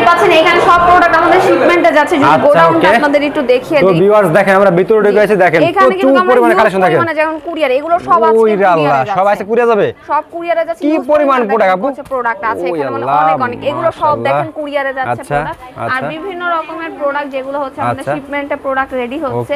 দেখতেই পাচ্ছেন এখানে সব প্রোডাক্ট আমাদের শিপমেন্টে যাচ্ছে। যদি গোডাউনটা আপনাদের একটু দেখিয়ে দিই। তো ভিউয়ার্স দেখেন আমরা ভিতরে ঢুকে আছি, দেখেন প্রচুর পরিমাণে কালেকশন দেখেন। মানে যেমন কুরিয়ার এগুলো সব আছে। ওই আল্লাহ, সব আছে কুরিয়ার যাবে, সব কুরিয়ারে যাচ্ছে। কি পরিমাণ প্রোডাক্ট আপু? প্রোডাক্ট আছে এখানে মানে অনেক এগুলো সব দেখেন কুরিয়ারে যাচ্ছে প্রোডাক্ট। আর বিভিন্ন রকমের প্রোডাক্ট যেগুলো হচ্ছে আমাদের শিপমেন্টে প্রোডাক্ট রেডি হচ্ছে।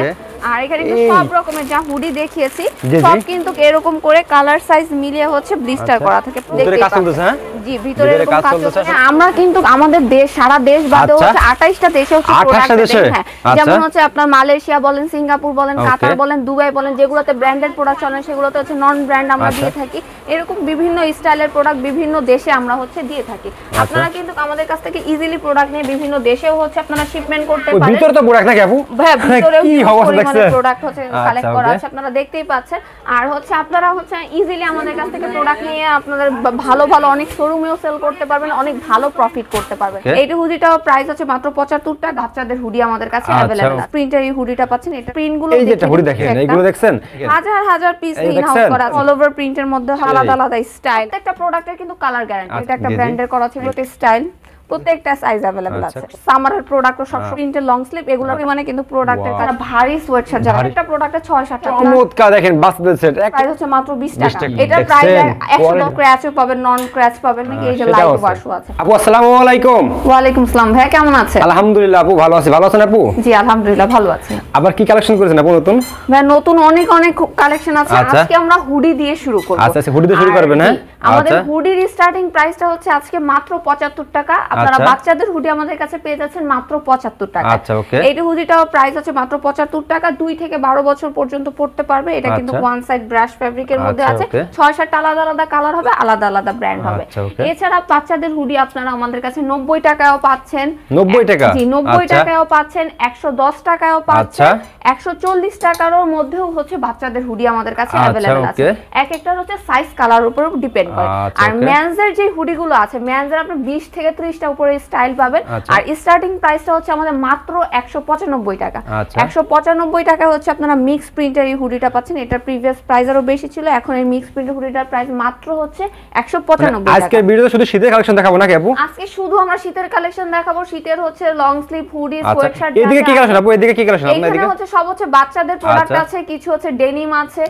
আর এখানে কিন্তু সব রকমের যা হুডি দেখিয়েছি সব কিন্তু এরকম করে কালার সাইজ মিলিয়ে হচ্ছে ব্লিস্টার করা থাকে। ভিতরে কাজ চলতেছে। হ্যাঁ জি, ভিতরে এরকম কাজ চলতেছে। আমরা কিন্তু আমাদের দেশ সারা দেশ বাদে হচ্ছে 28টা দেশে হচ্ছে প্রোডাক্ট দেই। হ্যাঁ, যেমন হচ্ছে আপনার মালয়েশিয়া বলেন, সিঙ্গাপুর বলেন, কাতার বলেন, দুবাই বলেন, যেগুলোতে ব্র্যান্ডেড প্রোডাক্ট চলে সেগুলোতে হচ্ছে নন ব্র্যান্ড আমরা দিয়ে থাকি। এরকম বিভিন্ন স্টাইলের প্রোডাক্ট বিভিন্ন দেশে আমরা হচ্ছে দিয়ে থাকি। আপনারা কিন্তু আমাদের কাছ থেকে ইজিলি প্রোডাক্ট নিয়ে বিভিন্ন দেশেও হচ্ছে আপনারা শিপমেন্ট করতে পারেন। ভিতরে তো প্রোডাক্ট নাকি আপু? হ্যাঁ, ভিতরে কি অবস্থা দেখছেন? প্রোডাক্ট হচ্ছে কালেক্ট করা আছে, আপনারা দেখতেই পাচ্ছেন। আর হচ্ছে আপনারা হচ্ছে ইজিলি আমাদের কাছ থেকে প্রোডাক্ট নিয়ে আপনাদের ভালো ভালো অনেক শোরুমেও সেল করতে পারবেন, অনেক ভালো প্রফিট করতে পারবেন। এইটা হুডিটাও প্রাইস আছে মাত্র 75 টাকা। বাচ্চাদের হুডি আমাদের কাছে अवेलेबल আছে। প্রিন্টার এই হুডিটা পাচ্ছেন। এটা প্রিন্ট গুলো এই যেটা হুডি দেখেন, এইগুলো দেখছেন হাজার হাজার পিস ইন হাউস করা অল ওভার প্রিন্টের মধ্যে আলাদা আলাদা স্টাইল। একটা প্রোডাক্টের কিন্তু কালার গ্যারান্টি। এটা একটা ব্র্যান্ডের করা আছে, এটা স্টাইল প্রত্যেকটা সাইজ अवेलेबल আছে। সামারের প্রোডাক্টও সব প্রিন্টের লং স্লিভ এগুলোর মানে কিন্তু প্রোডাক্টের কারণে ভারী সোয়েটশার্ট যারা একটা প্রোডাক্টে 6-7 টাকা চমৎকার দেখেন বাচ্চাদের সেট প্রাইস হচ্ছে মাত্র 20 টাকা। এটার প্রাইস 100 ক্র্যাচও পাবেন, নন ক্র্যাচ পাবেন নাকি এই যে লাইট ওয়াশও আছে। আপু আসসালামু আলাইকুম। ওয়া আলাইকুম আসসালাম। ভাই কেমন আছেন? আলহামদুলিল্লাহ আপু ভালো আছি। ভালো আছেন আপু? জি আলহামদুলিল্লাহ ভালো আছি। আবার কি কালেকশন করেছেন আপু নতুন? ভাই নতুন অনেক কালেকশন আছে। আজকে আমরা হুডি দিয়ে শুরু করব। আচ্ছা আচ্ছা, হুডি দিয়ে শুরু করবেন। হ্যাঁ, আমাদের হুডির স্টার্টিং প্রাইসটা হচ্ছে আজকে মাত্র 75 টাকা। আপনারা বাচ্চাদের হুডি আমাদের কাছে পেয়ে যাচ্ছেন মাত্র 75 টাকা। আচ্ছা ওকে। এই হুডিটাও প্রাইস হচ্ছে মাত্র 75 টাকা। 2 থেকে 12 বছর পর্যন্ত পড়তে পারবে। এটা কিন্তু ওয়ান সাইড ব্রাশ ফেব্রিকের মধ্যে আছে। 6-7টা আলাদা আলাদা কালার হবে, আলাদা আলাদা ব্র্যান্ড হবে। এছাড়া বাচ্চাদের হুডি আপনারা আমাদের কাছে 90 টাকায়ও পাচ্ছেন। 90 টাকা? জি 90 টাকায়ও পাচ্ছেন, 110 টাকায়ও পাচ্ছেন, 140 টাকারও মধ্যেও হচ্ছে বাচ্চাদের হুডি আমাদের কাছে अवेलेबल আছে। এক একটার হচ্ছে সাইজ কালার উপর ডিপেন্ড করে। আর মেন্সের যে হুডিগুলো আছে, মেন্সের আপনি 20 থেকে 30 টা উপরে স্টাইল পাবেন। আর স্টার্টিং প্রাইসটা হচ্ছে আমাদের মাত্র 195 টাকা। 195 টাকা হচ্ছে আপনারা মিক্স প্রিন্টের এই হুডিটা পাচ্ছেন। এটা প্রিভিয়াস প্রাইস আরো বেশি ছিল, এখন এই মিক্স প্রিন্টের হুডিটার প্রাইস মাত্র হচ্ছে 195 টাকা। আজকে ভিডিওতে শুধু শীতের কালেকশন দেখাবো নাকি আপু? আজকে শুধু আমরা শীতের কালেকশন দেখাবো। শীতের হচ্ছে লং স্লিভ হুডি, সোয়েটশার্ট। এদিকে কি কালেকশন আপু? এদিকে কি কালেকশন আপনাদের? এখানে হচ্ছে সব হচ্ছে বাচ্চাদের প্রোডাক্ট আছে, কিছু হচ্ছে ডেনিম আছে,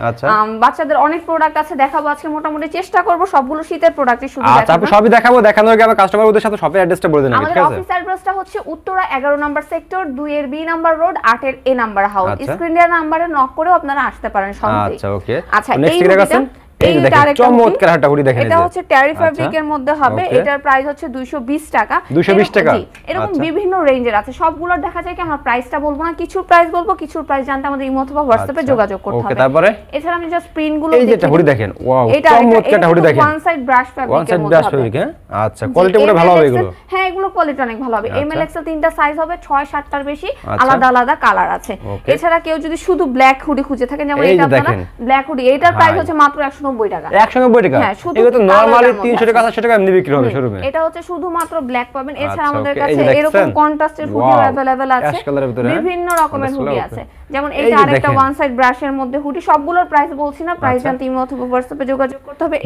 বাচ্চাদের অনেক প্রোডাক্ট আছে দেখাবো আজকে। মোটামুটি চেষ্টা করব সবগুলো শীতের প্রোডাক্টই শুধু দেখাবো। আচ্ছা আপু সবই দেখাবো, দেখানোর আগে আমার কাস্টমার ওদের সাথে শপের অ্যাড্রেসটা বলে দেন। ঠিক আছে, আমাদের অফিস অ্যাড্রেসটা হচ্ছে উত্তরা 11 নাম্বার সেক্টর 2 এর বি নাম্বার রোড 8 এর এ নাম্বার হাউস। স্ক্রিনের নাম্বারে নক করেও আপনারা আসতে পারেন সহজেই। আচ্ছা ওকে। আচ্ছা নেক্সট কি দেখাচ্ছেন? এই দেখেন চমৎকার একটা হুডি দেখেন। এটা হচ্ছে টারি ফেব্রিকের মধ্যে হবে। এটার প্রাইস হচ্ছে 220 টাকা। 220 টাকা? এরকম বিভিন্ন রেঞ্জের আছে। সবগুলোর দেখা যায় কি আমরা প্রাইসটা বলবো না, কিছু প্রাইস বলবো, কিছু প্রাইস জানতে আমাদের ইমো অথবা হোয়াটসঅ্যাপে যোগাযোগ করতে হবে। ওকে, তারপরে এছাড়া আমি জাস্ট প্রিন্ট গুলো এই যেটা হুডি দেখেন, ওয়াও চমৎকার একটা হুডি দেখেন। ওয়ান সাইড ব্রাশ ফেব্রিকের মধ্যে হবে। আচ্ছা কোয়ালিটি পুরো ভালো হবে এগুলো? হ্যাঁ এগুলো কোয়ালিটি অনেক ভালো হবে। এম এল এক্সেল তিনটা সাইজ হবে, 6-7টার বেশি, আলাদা আলাদা কালার আছে। এছাড়া কেউ যদি শুধু ব্ল্যাক হুডি খুঁজে থাকেন, যেমন এটা আপনারা ব্ল্যাক হুডি, এটার প্রাইস হচ্ছে মাত্র 190 টাকা। 190 টাকা? এগুলো তো নরমালি 300 টাকা 400 টাকা এমনি বিক্রি হবে শোরুমে। এটা হচ্ছে শুধুমাত্র ব্ল্যাক পাবেন। এছাড়া আমাদের কাছে এরকম কন্ট্রাস্টের হুডি अवेलेबल আছে, বিভিন্ন রকমের হুডি আছে। যেমন এটা আরেকটা ওয়ান সাইড ব্রাশের মধ্যে হুডি। সবগুলোর প্রাইস বলছি না, প্রাইস জানতে ইমো অথবা হোয়াটসঅ্যাপে যোগাযোগ করতে হবে।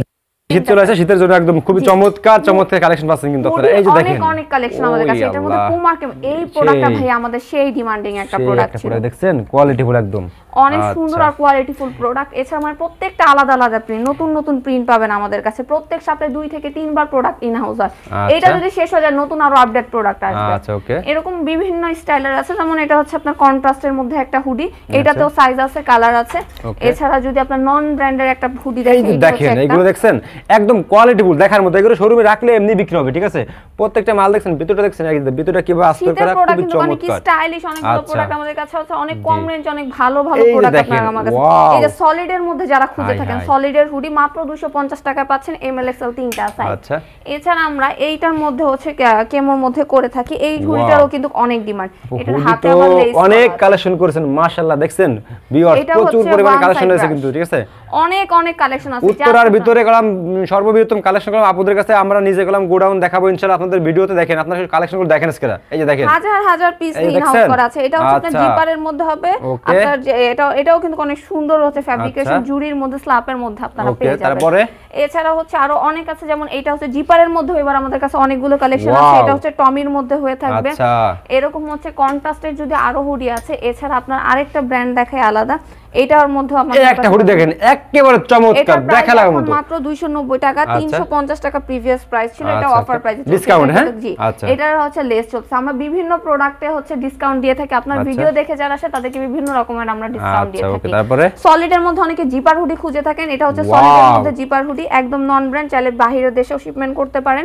শীত চলে আসে, শীতের জন্য একদম খুবই চমৎকার চমৎকার কালেকশন পাচ্ছেন কিন্তু আপনারা। এই যে দেখেন অনেক অনেক কালেকশন আমাদের কাছে। এটার মধ্যে পুমার এই প্রোডাক্টটা ভাই আমাদের সেই ডিমান্ডিং একটা প্রোডাক্ট ছিল। দেখছেন কোয়ালিটিফুল একদম অনেক সুন্দর আর কোয়ালিটিফুল প্রোডাক্ট। এছাড়া আমার প্রত্যেকটা আলাদা আলাদা প্রিন্ট, নতুন নতুন প্রিন্ট পাবেন আমাদের কাছে। প্রত্যেক সপ্তাহে 2 থেকে 3 বার প্রোডাক্ট ইন হাউস হয়। এটা যদি শেষ হয়ে যায় নতুন আরো আপডেট প্রোডাক্ট আসবে। আচ্ছা ওকে। এরকম বিভিন্ন স্টাইলের আছে। যেমন এটা হচ্ছে আপনার কন্ট্রাস্টের মধ্যে একটা হুডি, এটাতেও সাইজ আছে, কালার আছে। এছাড়া যদি আপনার নন ব্র্যান্ডের একটা হুডি দেখেন, এগুলো দেখছেন একদম কোয়ালিটিফুল দেখার মতো। এগুলো শোরুমে রাখলে এমনি বিক্রি হবে। ঠিক আছে, প্রত্যেকটা মাল দেখছেন, ভিতরটা দেখছেন, ভিতরটা কিভাবে আস্তর করা, খুবই চমৎকার স্টাইলিশ। অনেকগুলো প্রোডাক্ট আমাদের কাছে আছে, অনেক কম রেঞ্জ, অনেক ভালো ভালো প্রোডাক্ট আপনারা আমাদের কাছে। এই যে সলিড এর মধ্যে যারা খুঁজে থাকেন, সলিডের হুডি মাত্র 250 টাকা পাচ্ছেন। এমএল এক্সএল তিনটা সাইজ। আচ্ছা, এছাড়া আমরা এইটার মধ্যে হচ্ছে কেমোর মধ্যে করে থাকি। এই হুডিটারও কিন্তু অনেক ডিমান্ড। এটার হাতে আবার লেস অনেক কালেকশন করেছেন মাশাআল্লাহ। দেখছেন ভিউয়ার্স প্রচুর পরিমাণে কালেকশন আছে কিন্তু। ঠিক আছে, অনেক অনেক কালেকশন আছে। উত্তরার ভিতরে গেলাম সর্ববৃহত্তম কালেকশন করলাম আপুদের কাছে, আমরা নিজে গেলাম গোডাউন দেখাবো ইনশাআল্লাহ, আপনাদের ভিডিওতে দেখেন, আপনারা কালেকশনগুলো দেখেন আজকে, এই যে দেখেন হাজার হাজার পিস ইন হাউস করা আছে। এটা হচ্ছে আপনার জিপারের মধ্যে হবে, আপনার এটাও কিন্তু অনেক সুন্দর হচ্ছে ফ্যাব্রিকেশন, জুরির মধ্যে স্ল্যাপের মধ্যে আপনারা পেয়ে যাবেন। তারপরে এছাড়া হচ্ছে আরো অনেক আছে, যেমন এটা হচ্ছে জিপারের মধ্যে, এবার আমাদের কাছে অনেকগুলো কালেকশন আছে। এটা হচ্ছে টমির মধ্যে হয়ে থাকবে, এরকম হচ্ছে কন্ট্রাস্টের যদি আরো হুডি আছে। এছাড়া আপনার আরেকটা ব্র্যান্ড দেখায় আলাদা, এটার মধ্যে আমাদের একটা হুডি দেখেন একেবারে চমৎকার, দেখা লাগার মতো, মাত্র 290 টাকা, 350 টাকা প্রিভিয়াস প্রাইস ছিল, এটা অফার প্রাইসে ডিসকাউন্ট। হ্যাঁ জি, এটার হচ্ছে লেস চলছে। আমরা বিভিন্ন প্রোডাক্টে হচ্ছে ডিসকাউন্ট দিয়ে থাকি, আপনার ভিডিও দেখে যারা আসে তাদেরকে বিভিন্ন রকমের আমরা ডিসকাউন্ট দিয়ে থাকি। তারপরে সলিডের মধ্যে অনেকে জিপার হুডি খুঁজে থাকেন, এটা হচ্ছে সলিডের মধ্যে জিপার হুডি, একদম নন ব্র্যান্ড, চাইলে বাইরের দেশেও শিপমেন্ট করতে পারেন।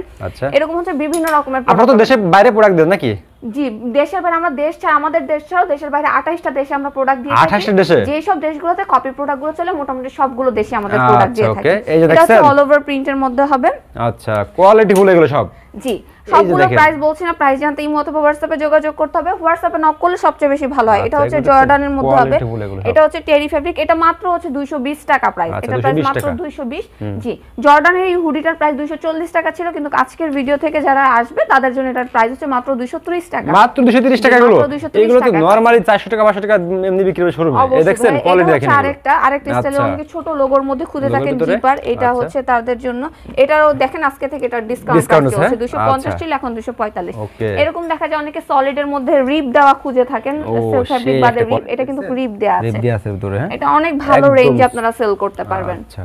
এরকম হচ্ছে বিভিন্ন রকমের। আপনারা তো দেশের বাইরে প্রোডাক্ট দেন নাকি? জি, দেশের বাইরে আমরা দেশ ছাড়া, আমাদের দেশ ছাড়াও দেশের বাইরে 28টা দেশে আমরা প্রোডাক্ট দিয়ে থাকি। 28টা দেশে? যে সব দেশগুলোতে কপি প্রোডাক্টগুলো চলে মোটামুটি সবগুলো দেশে আমাদের প্রোডাক্ট দিয়ে থাকি। এই যে দেখছেন, এটা অল ওভার প্রিন্টের মধ্যে হবে। আচ্ছা, কোয়ালিটি ফুল এগুলো সব। জি, সবগুলো প্রাইস বলছি না, প্রাইস জানতে ইমো অথবা হোয়াটসঅ্যাপে যোগাযোগ করতে হবে। হোয়াটসঅ্যাপে নক করলে সবচেয়ে বেশি ভালো হয়। এটা হচ্ছে জর্ডানের মধ্যে হবে, এটা হচ্ছে টেরি ফেব্রিক, এটা মাত্র হচ্ছে 220 টাকা প্রাইস, এটা প্রাইস মাত্র 220। জি, জর্ডানের এই হুডিটার প্রাইস 240 টাকা ছিল, কিন্তু আজকের ভিডিও থেকে যারা আসবে তাদের জন্য এটার প্রাইস হচ্ছে মাত্র 230 টাকা। মাত্র 230 টাকা এগুলো? এগুলো তো নরমালি 400 টাকা 500 টাকা এমনি বিক্রি হয় শোরুমে। এই দেখছেন কোয়ালিটি দেখেন। আরেকটা স্টাইলের অনেক ছোট লোগোর মধ্যে খুঁজে থাকেন জিপার, এটা হচ্ছে তাদের জন্য। এটাও দেখেন আজকে থেকে এটা ডিসকাউন্ট চলছে, 250 ছিল এখন 245। এরকম দেখা যায় অনেকে সলিডের মধ্যে রিপ দেওয়া খুঁজে থাকেন, সেল ফেব্রিক বাদে রিপ, এটা কিন্তু রিপ দেয়া আছে ভিতরে। এটা অনেক ভালো রেঞ্জে আপনারা সেল করতে পারবেন। আচ্ছা,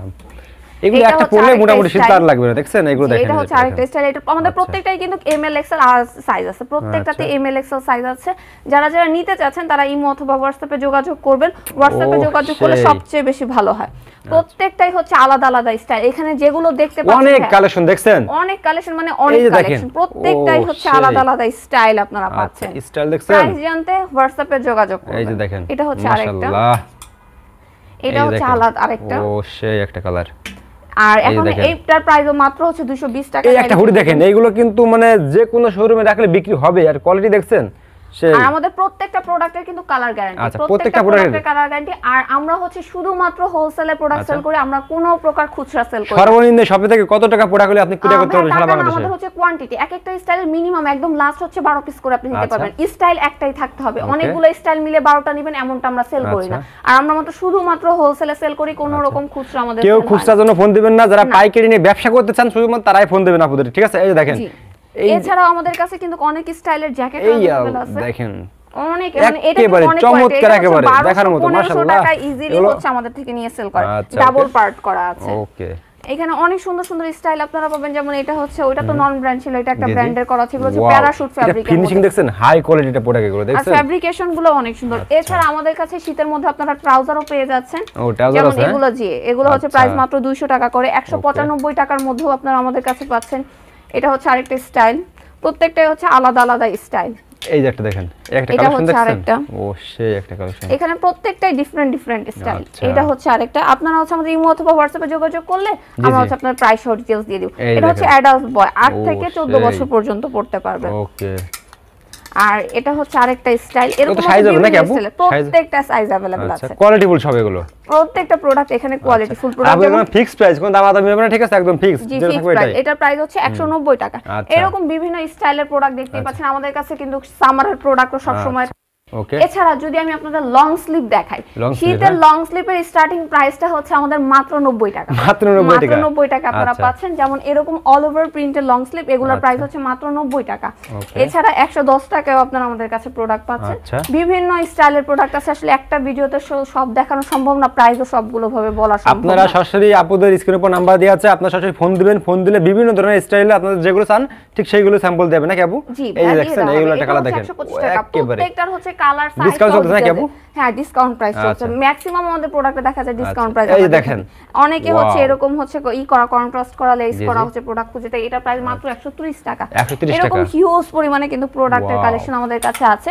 এগুলো একটা পরলে মোটামুটি শীতল লাগবে না, দেখছেন এগুলো দেখেন। এটা হচ্ছে আরেকটা স্টাইল, এটা আমাদের প্রত্যেকটাই কিন্তু এমএল এক্সেল আর সাইজ আছে, প্রত্যেকটাতে এমএল এক্সেল সাইজ আছে। যারা নিতে চাচ্ছেন তারা ইমো অথবা হোয়াটসঅ্যাপে যোগাযোগ করবেন, হোয়াটসঅ্যাপে যোগাযোগ করলে সবচেয়ে বেশি ভালো হয়। প্রত্যেকটাই হচ্ছে আলাদা আলাদা স্টাইল, এখানে যেগুলো দেখতে পাচ্ছেন অনেক কালেকশন, দেখছেন অনেক কালেকশন, মানে অনেক কালেকশন, প্রত্যেকটাই হচ্ছে আলাদা আলাদা স্টাইল আপনারা পাচ্ছেন। স্টাইল দেখছেন, প্রাইস জানতে হোয়াটসঅ্যাপে যোগাযোগ করবেন। এই যে দেখেন, এটা হচ্ছে আরেকটা, এটা হচ্ছে আলাদা আরেকটা, ও সেই একটা কালার। আর এখন এইটার প্রাইসও মাত্র হচ্ছে 220 টাকা। এই একটা হুডি দেখেন, এইগুলো কিন্তু মানে যে কোনো শোরুমে রাখলে বিক্রি হবে, আর কোয়ালিটি দেখছেন। আর আমাদের প্রত্যেকটা প্রোডাক্টের কিন্তু কালার গ্যারান্টি, প্রত্যেকটা প্রোডাক্টের কালার গ্যারান্টি। আর আমরা হচ্ছে শুধুমাত্র হোলসেলে প্রোডাক্ট সেল করি, আমরা কোনো প্রকার খুচরা সেল করি না। সর্বনিম্ন শপে থেকে কত টাকা প্রোডাক্ট হলে আপনি কিটা করতে পারবেন সারা বাংলাদেশে? আমাদের হচ্ছে কোয়ান্টিটি, এক একটা স্টাইলের মিনিমাম একদম লাস্ট হচ্ছে 12 পিস করে আপনি নিতে পারবেন। স্টাইল একটাই থাকতে হবে, অনেকগুলো স্টাইল মিলে 12টা নেবেন এমনটা আমরা সেল করি না। আর আমরা মাত্র শুধুমাত্র হোলসেলে সেল করি, কোনো রকম খুচরা আমাদের কেউ খুচরার জন্য ফোন দিবেন না, যারা পাইকারি নিয়ে ব্যবসা করতে চান শুধুমাত্র তারাই ফোন দিবেন আপনাদের, ঠিক আছে? এই যে দেখেন, এছাড়াও আমাদের কাছে কিন্তু অনেক স্টাইলের জ্যাকেট अवेलेबल আছে, দেখেন অনেক, মানে এটা অনেক চমৎকার, একেবারে দেখার মতো, মাশাআল্লাহ। টাকা ইজিলি হচ্ছে আমাদের থেকে নিয়ে সেল করে, ডাবল পার্ট করা আছে। ওকে, এখানে অনেক সুন্দর সুন্দর স্টাইল আপনারা পাবেন, যেমন এটা হচ্ছে, ওইটা তো নন ব্র্যান্ড ছিল, এটা একটা ব্র্যান্ডের করা ছিল, হচ্ছে প্যারাশুট ফেব্রিক। ফিনিশিং দেখছেন, হাই কোয়ালিটিটা প্রোডাক্ট এগুলো দেখছেন, আর ফেব্রিকেশন গুলো অনেক সুন্দর। এছাড়া আমাদের কাছে শীতের মধ্যে আপনারা ট্রাউজারও পেয়ে যাচ্ছেন, যেমন এগুলো এগুলো হচ্ছে প্রাইস মাত্র 200 টাকা করে, 195 টাকার মধ্যেও আপনারা আমাদের কাছে পাচ্ছেন। এটা হচ্ছে আরেকটা স্টাইল, প্রত্যেকটাই হচ্ছে আলাদা আলাদা স্টাইল। এই যে একটা দেখেন, একটা কালেকশন দেখছেন, ও সেই একটা কালেকশন, এখানে প্রত্যেকটাই ডিফারেন্ট স্টাইল। এটা হচ্ছে আরেকটা, আপনারা হচ্ছে আমাদের ইমো অথবা হোয়াটসঅ্যাপে যোগাযোগ করলে আমরা হচ্ছে আপনার প্রাইস ও ডিটেইলস দিয়ে দিব। এটা হচ্ছে অ্যাডাল্ট বয়, 8 থেকে 14 বছর পর্যন্ত পড়তে পারবে। ওকে, আর এটা হচ্ছে আরেকটা স্টাইল, এরকম সাইজ হবে নাকি আপু? প্রত্যেকটা সাইজ अवेलेबल আছে, কোয়ালিটি ফুল সব এগুলো, প্রত্যেকটা প্রোডাক্ট এখানে কোয়ালিটি ফুল প্রোডাক্ট। একদম ফিক্স প্রাইস, কোন দামাদামি হবে না, ঠিক আছে? একদম ফিক্স যেটা থাকবে এটাই। এটার প্রাইস হচ্ছে 190 টাকা। এরকম বিভিন্ন স্টাইলের প্রোডাক্ট দেখতে পাচ্ছেন আমাদের কাছে, কিন্তু সামারের প্রোডাক্টও সব সময়। ওকে, এছাড়া যদি আমি আপনাদের লং স্লিভ দেখাই, শীতের লং স্লিভের স্টার্টিং প্রাইসটা হচ্ছে আমাদের মাত্র 90 টাকা, মাত্র 90 টাকা আপনারা পাচ্ছেন। যেমন এরকম অল ওভার প্রিন্টের লং স্লিভ, এগুলোর প্রাইস হচ্ছে মাত্র 90 টাকা। এছাড়া 110 টাকায় আপনারা আমাদের কাছে প্রোডাক্ট পাচ্ছেন। বিভিন্ন স্টাইলের প্রোডাক্ট আছে, আসলে একটা ভিডিওতে সব দেখানো সম্ভব না, প্রাইসও সবগুলো ভাবে বলা সম্ভব না। আপনারা সরাসরি আপুদের স্ক্রিনের উপর নাম্বার দেওয়া আছে, আপনারা সরাসরি ফোন দিবেন, ফোন দিলে বিভিন্ন ধরনের স্টাইলে আপনাদের যেগুলো চান ঠিক সেইগুলো স্যাম্পল দেবেন নাকি আপু? এই যে দেখছেন, এইগুলো একটা কালার দেখেন, প্রত্যেকটার হচ্ছে কালার সাইজ ডিসকাউন্ট চলছে নাকি আপু? হ্যাঁ, ডিসকাউন্ট প্রাইস চলছে, ম্যাক্সিমাম আমাদের প্রোডাক্টে দেখা যায় ডিসকাউন্ট প্রাইস। এই দেখেন, অনেকে হচ্ছে এরকম হচ্ছে করা কন্ট্রাস্ট করা লেস করা হচ্ছে প্রোডাক্ট খুঁজে, তাই এটা প্রাইস মাত্র 130 টাকা। এরকম হিউজ পরিমাণে কিন্তু প্রোডাক্টের কালেকশন আমাদের কাছে আছে,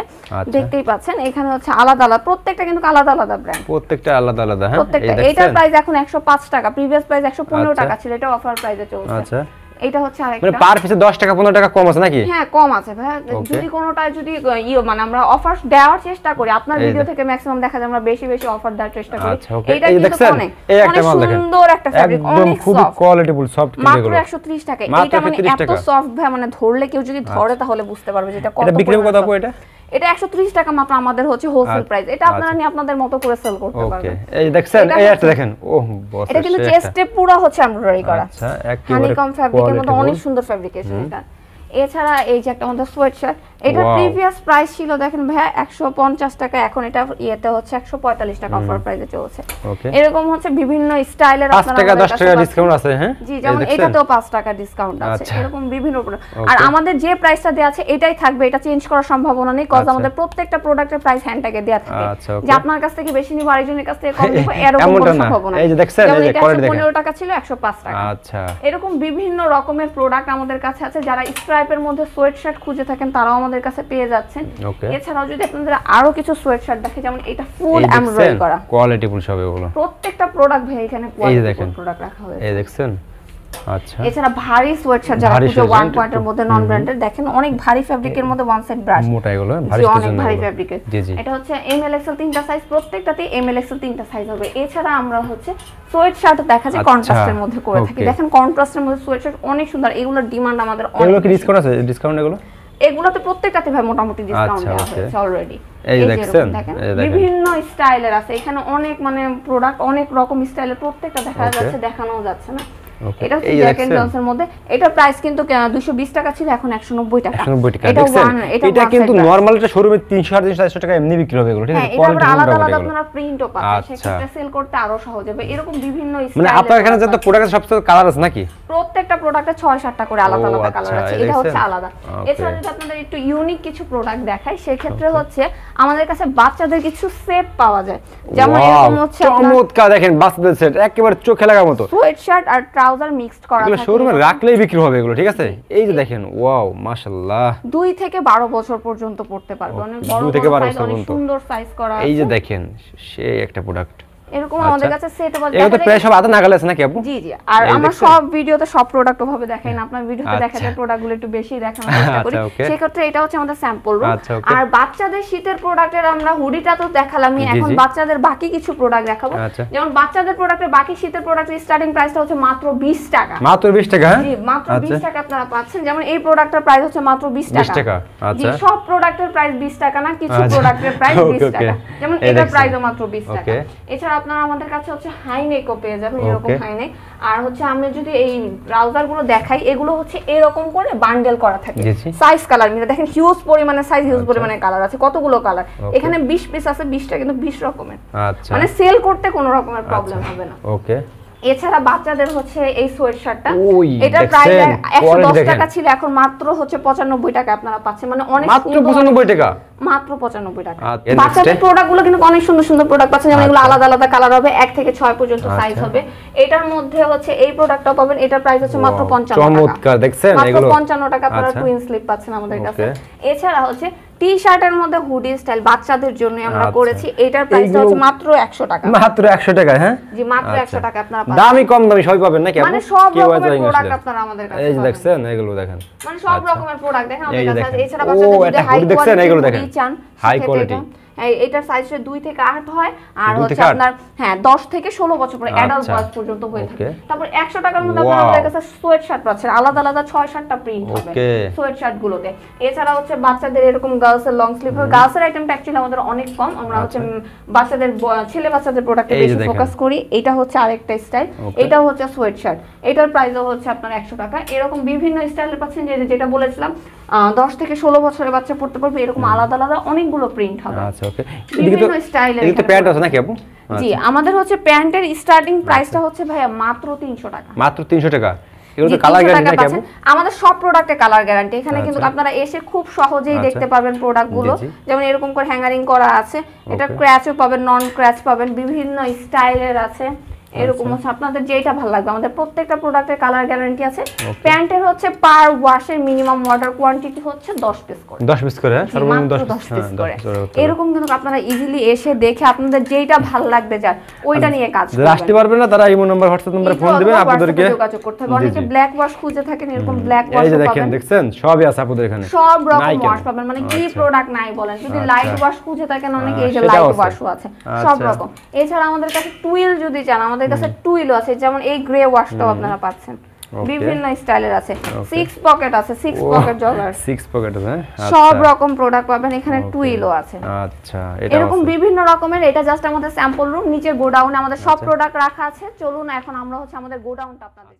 দেখতেই পাচ্ছেন। এখানে হচ্ছে আলাদা আলাদা, প্রত্যেকটা কিন্তু আলাদা আলাদা ব্র্যান্ড, প্রত্যেকটা আলাদা আলাদা। হ্যাঁ, প্রত্যেকটা। এটার প্রাইস এখন 105 টাকা, প্রিভিয়াস প্রাইস 115 টাকা ছিল, এটা অফার প্রাইসে চলছে। আচ্ছা, এটা হচ্ছে আরেকটা মানে পার পিসে 10 টাকা 15 টাকা কম আছে নাকি? হ্যাঁ কম আছে ভাই, যদি কোনোটা যদি মানে আমরা অফার দেওয়ার চেষ্টা করি, আপনার ভিডিও থেকে ম্যাক্সিমাম দেখা যায় আমরা বেশি বেশি অফার দেওয়ার চেষ্টা করি। এটা কিন্তু অনেক সুন্দর একটা ফ্যাব্রিক, অনেক খুব কোয়ালিটিফুল সফট কিন্তু মাত্র 130 টাকা। এটা মানে এত সফট ভাই, মানে ধরলে কেউ যদি ধরে তাহলে বুঝতে পারবে যে এটা কত। এটা বিক্রি কত আপু? এটা 130 টাকা মাত্র আমাদের হচ্ছে হোলসেল প্রাইস। এটা আপনারা নিয়ে আপনাদের মতো করে সেল করতে পারবেন। ওকে, এই দেখছেন, এই একটা দেখেন, ওহ বস, এটা কিন্তু চেস্টে পুরো হচ্ছে এমব্রয়ডারি করা। আচ্ছা, একেবারে হানিকম ফ্যাব্রিকের মধ্যে অনেক সুন্দর ফ্যাব্রিকেশন এটা। এছাড়া এই যে একটা আমাদের সোয়েটশার্ট, এটা প্রিভিয়াস প্রাইস ছিল দেখেন ভাই 150 টাকা, এখন এটা ইয়েতে হচ্ছে 145 টাকা অফার প্রাইসে চলছে। এরকম হচ্ছে বিভিন্ন স্টাইলের আপনারা 5 টাকা 10 টাকা ডিসকাউন্ট আছে। হ্যাঁ জি, যেমন এটাতেও 5 টাকা ডিসকাউন্ট আছে, এরকম বিভিন্ন প্রোডাক্ট। আর আমাদের যে প্রাইসটা দেয়া আছে এটাই থাকবে, এটা চেঞ্জ করার সম্ভাবনা নেই, কজ আমাদের প্রত্যেকটা প্রোডাক্টের প্রাইস হ্যান্ড ট্যাগে দেয়া থাকে। যে আপনার কাছ থেকে বেশি নিব আরেকজনের কাছ থেকে কম নিব, এরকম কোনো সম্ভাবনা নেই। এই যে দেখছেন, এই যে কোয়ালিটি দেখেন, 15 টাকা ছিল 105 টাকা। আচ্ছা, এরকম বিভিন্ন রকমের প্রোডাক্ট আমাদের কাছে আছে। যারা স্ট্রাইপের মধ্যে সোয়েটশার্ট খুঁজে থাকেন তারাও আমাদের কাছে পেয়ে যাচ্ছেন। এছাড়াও যদি আপনাদের আরো কিছু সোয়েটশার্ট দেখে, যেমন এটা ফুল এমব্রয়ডারি করা, কোয়ালিটিফুল সব এগুলো, প্রত্যেকটা প্রোডাক্ট ভাই এখানে কোয়ালিটিফুল প্রোডাক্ট রাখা হয়েছে। এই দেখছেন, আচ্ছা। এছাড়া ভারী সোয়েটশার্ট যারা খুঁজে 1 পয়েন্টের মধ্যে নন ব্র্যান্ডেড, দেখেন অনেক ভারী ফ্যাব্রিকের মধ্যে ওয়ান সাইড ব্রাশ, মোটা এগুলো ভারী, অনেক ভারী ফ্যাব্রিকের। এটা হচ্ছে এম এল এক্সেল তিনটা সাইজ, প্রত্যেকটাতে এম এল এক্সেল তিনটা সাইজ হবে। এছাড়া আমরা হচ্ছে সোয়েটশার্ট দেখা যায় কন্ট্রাস্টের মধ্যে করে থাকি, দেখেন কন্ট্রাস্টের মধ্যে সোয়েটশার্ট অনেক সুন্দর, এগুলোর ডিমান্ড আমাদের অনেক। এগুলো কি ডিসকাউন্ট আছে? ডিসকাউন্ট এগুলোতে প্রত্যেকটাতে ভাই মোটামুটি ডিসকাউন্ট দেওয়া হয়েছে অলরেডি। এই দেখেন বিভিন্ন স্টাইলের আছে এখানে, অনেক মানে প্রোডাক্ট অনেক রকম স্টাইলের, প্রত্যেকটা দেখা যাচ্ছে, দেখানো যাচ্ছে না। এটা হচ্ছে জ্যাক এন্ড জনসনের মধ্যে, এটা প্রাইস কিন্তু 220 টাকা ছিল, এখন 190 টাকা। 190 টাকা দেখছেন, এটা কিন্তু নরমাল এটা শোরুমে 300 450 টাকা এমনি বিক্রি হবে এগুলো, ঠিক আছে? কোয়ালিটি আলাদা আলাদা আপনারা প্রিন্টও পাচ্ছেন, সেক্ষেত্রে সেল করতে আরো সহজ হবে। এরকম বিভিন্ন স্টাইল, মানে আপনার এখানে যত প্রোডাক্ট সবচেয়ে কালার আছে নাকি? প্রত্যেকটা প্রোডাক্টে 6-7টা করে আলাদা আলাদা কালার আছে, এটা হচ্ছে আলাদা। এছাড়া যদি আপনাদের একটু ইউনিক কিছু প্রোডাক্ট দেখাই, সেক্ষেত্রে হচ্ছে আমাদের কাছে বাচ্চাদের কিছু সেট পাওয়া যায়, যেমন এরকম হচ্ছে চমৎকার দেখেন বাচ্চাদের সেট, একেবারে চোখে লাগার মতো সোয়েটশার্ট আর ট্রাউজার মিক্সড করা থাকে। এগুলো শোরুমে রাখলেই বিক্রি হবে এগুলো, ঠিক আছে? এই যে দেখেন, ওয়াও মাশাআল্লাহ, 2 থেকে 12 বছর পর্যন্ত পড়তে পারবে, অনেক বড় 2 থেকে 12 বছর অনেক পর্যন্ত সুন্দর সাইজ করা আছে। এই যে দেখেন, সেই একটা প্রোডাক্ট এরকম আমাদের কাছে সেট হবে। এটা তো প্রায় সব আদা নাগালে আছে নাকি আপু? জি জি, আর আমরা সব ভিডিওতে সব প্রোডাক্ট ওভাবে দেখাই না, আপনার ভিডিওতে দেখাতে প্রোডাক্টগুলো একটু বেশি দেখানোর চেষ্টা করি। সেই ক্ষেত্রে এটা হচ্ছে আমাদের স্যাম্পল রুম। আর বাচ্চাদের শীতের প্রোডাক্টের আমরা হুডিটা তো দেখালামই, এখন বাচ্চাদের বাকি কিছু প্রোডাক্ট দেখাবো। যেমন বাচ্চাদের প্রোডাক্টের বাকি শীতের প্রোডাক্টের স্টার্টিং প্রাইসটা হচ্ছে মাত্র 20 টাকা। মাত্র 20 টাকা? জি, মাত্র 20 টাকা আপনারা পাচ্ছেন। যেমন এই প্রোডাক্টের প্রাইস হচ্ছে মাত্র 20 টাকা। 20 টাকা, আচ্ছা। জি, সব প্রোডাক্টের প্রাইস 20 টাকা না, কিছু প্রোডাক্টের প্রাইস 20 টাকা। যেমন এটার প্রাইসও মাত্র 20 টাকা। এছাড়া আপনারা আমাদের কাছে হচ্ছে হাই নেকও পেয়ে যাবেন, এরকম হাই নেক। আর হচ্ছে আমি যদি এই ব্রাউজার গুলো দেখাই, এগুলো হচ্ছে এরকম করে বান্ডেল করা থাকে, সাইজ কালার মিলে, দেখেন হিউজ পরিমাণে সাইজ, হিউজ পরিমাণে কালার আছে, কতগুলো কালার এখানে 20 পিস আছে, 20টা কিন্তু 20 রকমের, মানে সেল করতে কোনো রকমের প্রবলেম হবে না। ওকে। এছাড়া বাচ্চাদের হচ্ছে এই সোয়েটশার্টটা, এটা প্রাইস 110 টাকা ছিল, এখন মাত্র হচ্ছে 95 টাকা আপনারা পাচ্ছেন, মানে অনেক মাত্র 95 টাকা, মাত্র 95 টাকা। বাচ্চাদের প্রোডাক্টগুলো কিন্তু অনেক সুন্দর সুন্দর প্রোডাক্ট পাচ্ছেন, যেমন এগুলো আলাদা আলাদা কালার হবে, 1 থেকে 6 পর্যন্ত সাইজ হবে। এটার মধ্যে হচ্ছে এই প্রোডাক্টটা পাবেন, এটার প্রাইস হচ্ছে মাত্র 55 টাকা। চমৎকার, দেখছেন এগুলো 55 টাকা আপনারা টুইন স্লিপ পাচ্ছেন আমাদের কাছে। এছাড়া হচ্ছে টি-শার্টের মধ্যে হুডি স্টাইল বাচ্চাদের জন্য আমরা করেছি, এটার প্রাইস হচ্ছে মাত্র 100 টাকা। মাত্র 100 টাকা? হ্যাঁ জি, মাত্র 100 টাকা আপনারা পাবেন। দামি কম দামি সবই পাবেন নাকি আপনি? মানে সব রকমের প্রোডাক্ট আপনারা আমাদের কাছে এই যে দেখছেন, এগুলো দেখেন, মানে সব রকমের প্রোডাক্ট দেখেন আমাদের কাছে। এছাড়া বাচ্চাদের যদি হাই কোয়ালিটি চান, হাই কোয়ালিটি, এটার সাইজ 2 থেকে 8 হয়, আর হচ্ছে আপনার 10 থেকে 16 বছর পরে অ্যাডাল্ট বয়স পর্যন্ত হয়ে থাকে। তারপর 100 টাকার মধ্যে আপনারা আমাদের কাছে সোয়েট শার্ট পাচ্ছেন, আলাদা আলাদা 6-7টা প্রিন্ট হবে সোয়েট শার্ট গুলোতে। এছাড়া হচ্ছে বাচ্চাদের এরকম গার্লস এর লং স্লিভ হবে। গার্লস এর আইটেমটা অ্যাকচুয়ালি আমাদের অনেক কম, আমরা হচ্ছে বাচ্চাদের ছেলে বাচ্চাদের প্রোডাক্টে বেশি ফোকাস করি। এটা হচ্ছে আরেকটা স্টাইল, এটাও হচ্ছে সোয়েট শার্ট, এটার প্রাইসও হচ্ছে আপনার 100 টাকা। এরকম বিভিন্ন স্টাইলের পাচ্ছেন, যেটা বলেছিলাম 10 থেকে 16 বছরের বাচ্চা পড়তে পারবে, এরকম আলাদা আলাদা অনেকগুলো প্রিন্ট হবে। আচ্ছা, ওকে। বিভিন্ন স্টাইলের এটা প্যান্ট আছে নাকি আপু? জি, আমাদের হচ্ছে প্যান্টের স্টার্টিং প্রাইসটা হচ্ছে ভাইয়া মাত্র 300 টাকা। মাত্র 300 টাকা? এগুলো তো কালার গ্যারান্টি নাকি আপু? আমাদের সব প্রোডাক্টে কালার গ্যারান্টি। এখানে কিন্তু আপনারা এসে খুব সহজেই দেখতে পারবেন প্রোডাক্টগুলো, যেমন এরকম করে হ্যাঙ্গারিং করা আছে, এটা ক্র্যাচও পাবেন, নন ক্র্যাচ পাবেন, বিভিন্ন স্টাইলের আছে। এরকম হচ্ছে আপনাদের যেটা ভালো লাগবে, আমাদের প্রত্যেকটা প্রোডাক্টের কালার গ্যারান্টি আছে। প্যান্টের হচ্ছে পার ওয়াশের মিনিমাম অর্ডার কোয়ান্টিটি হচ্ছে 10 পিস করে, 10 পিস করে, সর্বনিম্ন 10 পিস করে। এরকম কিন্তু আপনারা ইজিলি এসে দেখে আপনাদের যেটা ভালো লাগবে যার ওইটা নিয়ে কাজ করবেন। আসতে পারবেন না তারা ইমো নাম্বার হোয়াটসঅ্যাপ নম্বরে ফোন দিবেন, আপনাদেরকে যোগাযোগ করতে হবে। অনেকে ব্ল্যাক ওয়াশ খুঁজে থাকেন, এরকম ব্ল্যাক ওয়াশ এই যে দেখেন সবই আছে আপনাদের এখানে, সব রকম ওয়াশ পাবেন, মানে কি প্রোডাক্ট নাই বলেন। যদি লাইট ওয়াশ খুঁজে থাকেন অনেকে, এই যে লাইট ওয়াশও আছে সব রকম। এছাড়া আমাদের কাছে টুইল যদি চান, আমাদের কাছে টুইলও আছে, যেমন এই গ্রে ওয়াশটাও আপনারা পাচ্ছেন, বিভিন্ন স্টাইলের আছে। 6 পকেট আছে, 6 পকেট জগার, 6 পকেট আছে, সব রকম প্রোডাক্ট পাবেন এখানে, টুইলও আছে। আচ্ছা, এরকম বিভিন্ন রকমের। এটা জাস্ট আমাদের স্যাম্পল রুম, নিচে গোডাউনে আমাদের সব প্রোডাক্ট রাখা আছে। চলুন এখন আমরা হচ্ছে আমাদের গোডাউনটা আপনাদের